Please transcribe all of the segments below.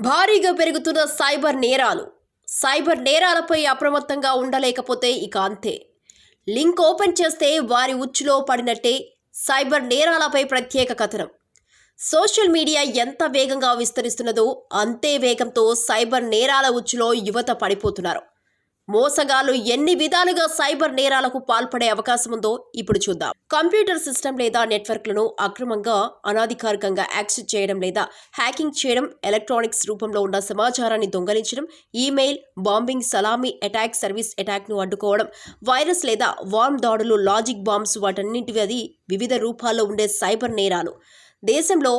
భారీగా పెరుగుతున్న సైబర్ నేరాలపై అప్రమత్తంగా ఉండలేకపోతే ఇక అంతే. లింక్ ఓపెన్ చేస్తే వారి ఉచ్చులో పడినట్టే. సైబర్ నేరాలపై ప్రత్యేక కథనం. సోషల్ మీడియా ఎంత వేగంగా విస్తరిస్తున్నదో అంతే వేగంతో సైబర్ నేరాల ఉచ్చులో యువత పడిపోతున్నారు. మోసగాళ్లు ఎన్ని విధాలుగా సైబర్ నేరాలకు పాల్పడే అవకాశం ఉందో ఇప్పుడు చూద్దాం. కంప్యూటర్ సిస్టమ్ లేదా నెట్వర్క్లను అక్రమంగా అనాధికారికంగా యాక్సెస్ చేయడం లేదా హ్యాకింగ్ చేయడం, ఎలక్ట్రానిక్స్ రూపంలో ఉన్న సమాచారాన్ని దొంగలించడం, email bombing, salami attack, service అటాక్ను అడ్డుకోవడం, వైరస్ లేదా వార్మ్ దాడులు, లాజిక్ బాంబ్స్, వాటన్నింటివి వివిధ రూపాల్లో ఉండే సైబర్ నేరాలు. దేశంలో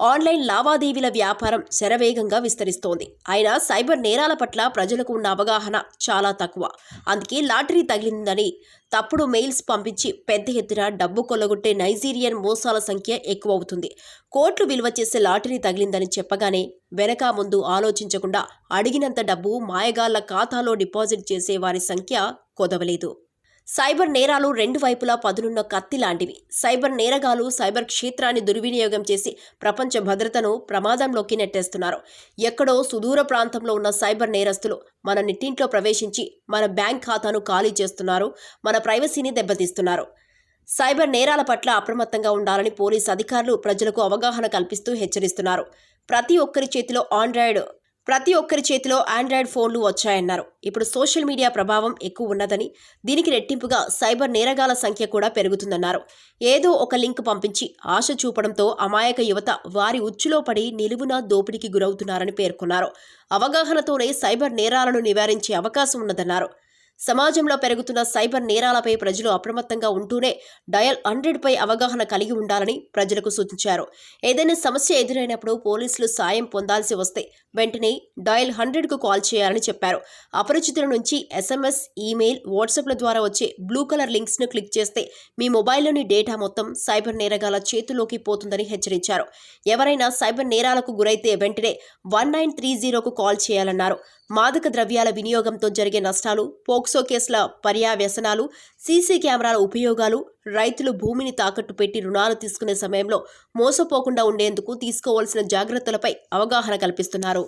ఆన్లైన్ లావాదేవీల వ్యాపారం శరవేగంగా విస్తరిస్తోంది. అయినా సైబర్ నేరాల పట్ల ప్రజలకు ఉన్న అవగాహన చాలా తక్కువ. అందుకే లాటరీ తగిలిందని తప్పుడు మెయిల్స్ పంపించి పెద్ద ఎత్తున డబ్బు కొల్లగొట్టే నైజీరియన్ మోసాల సంఖ్య ఎక్కువ అవుతుంది. కోట్లు విలువ చేసే లాటరీ తగిలిందని చెప్పగానే వెనక ముందు ఆలోచించకుండా అడిగినంత డబ్బు మాయగాళ్ల ఖాతాలో డిపాజిట్ చేసే వారి సంఖ్య కొదవలేదు. సైబర్ నేరాలు రెండు వైపులా పదునున్న కత్తి లాంటివి. సైబర్ నేరగాలు సైబర్ క్షేత్రాన్ని దుర్వినియోగం చేసి ప్రపంచ భద్రతను ప్రమాదంలోకి నెట్టేస్తున్నారు. ఎక్కడో సుదూర ప్రాంతంలో ఉన్న సైబర్ నేరస్తులు మన నెట్టింట్లో ప్రవేశించి మన బ్యాంక్ ఖాతాను ఖాళీ చేస్తున్నారు, మన ప్రైవసీని దెబ్బతీస్తున్నారు. సైబర్ నేరాల పట్ల అప్రమత్తంగా ఉండాలని పోలీసు అధికారులు ప్రజలకు అవగాహన కల్పిస్తూ హెచ్చరిస్తున్నారు. ప్రతి ఒక్కరి చేతిలో ఆండ్రాయిడ్ ఫోన్లు వచ్చాయన్నారు. ఇప్పుడు సోషల్ మీడియా ప్రభావం ఎక్కువ ఉన్నదని, దీనికి రెట్టింపుగా సైబర్ నేరగాల సంఖ్య కూడా పెరుగుతుందన్నారు. ఏదో ఒక లింక్ పంపించి ఆశ చూపడంతో అమాయక యువత వారి ఉచ్చులో పడి నిలువునా దోపిడీకి గురవుతున్నారని పేర్కొన్నారు. అవగాహనతోనే సైబర్ నేరాలను నివారించే అవకాశం ఉన్నదన్నారు. సమాజంలో పెరుగుతున్న సైబర్ నేరాలపై ప్రజలు అప్రమత్తంగా ఉంటూనే డయల్ 100పై అవగాహన కలిగి ఉండాలని ప్రజలకు సూచించారు. ఏదైనా సమస్య ఎదురైనప్పుడు పోలీసులు సాయం పొందాల్సి వస్తే వెంటనే డయల్ 100కు కాల్ చేయాలని చెప్పారు. అపరిచితుల నుంచి SMS, ఈమెయిల్, వాట్సాప్ల ద్వారా వచ్చే బ్లూ కలర్ లింక్స్ను క్లిక్ చేస్తే మీ మొబైల్లోని డేటా మొత్తం సైబర్ నేరగాల చేతుల్లోకి పోతుందని హెచ్చరించారు. ఎవరైనా సైబర్ నేరాలకు గురైతే వెంటనే 1930కు కాల్ చేయాలన్నారు. మాదక ద్రవ్యాల వినియోగంతో జరిగే నష్టాలు, పోక్సో కేసుల పర్యవసానాలు, సీసీ కెమెరాల ఉపయోగాలు, రైతులు భూమిని తాకట్టు పెట్టి రుణాలు తీసుకునే సమయంలో మోసపోకుండా ఉండేందుకు తీసుకోవాల్సిన జాగ్రత్తలపై అవగాహన కల్పిస్తున్నారు.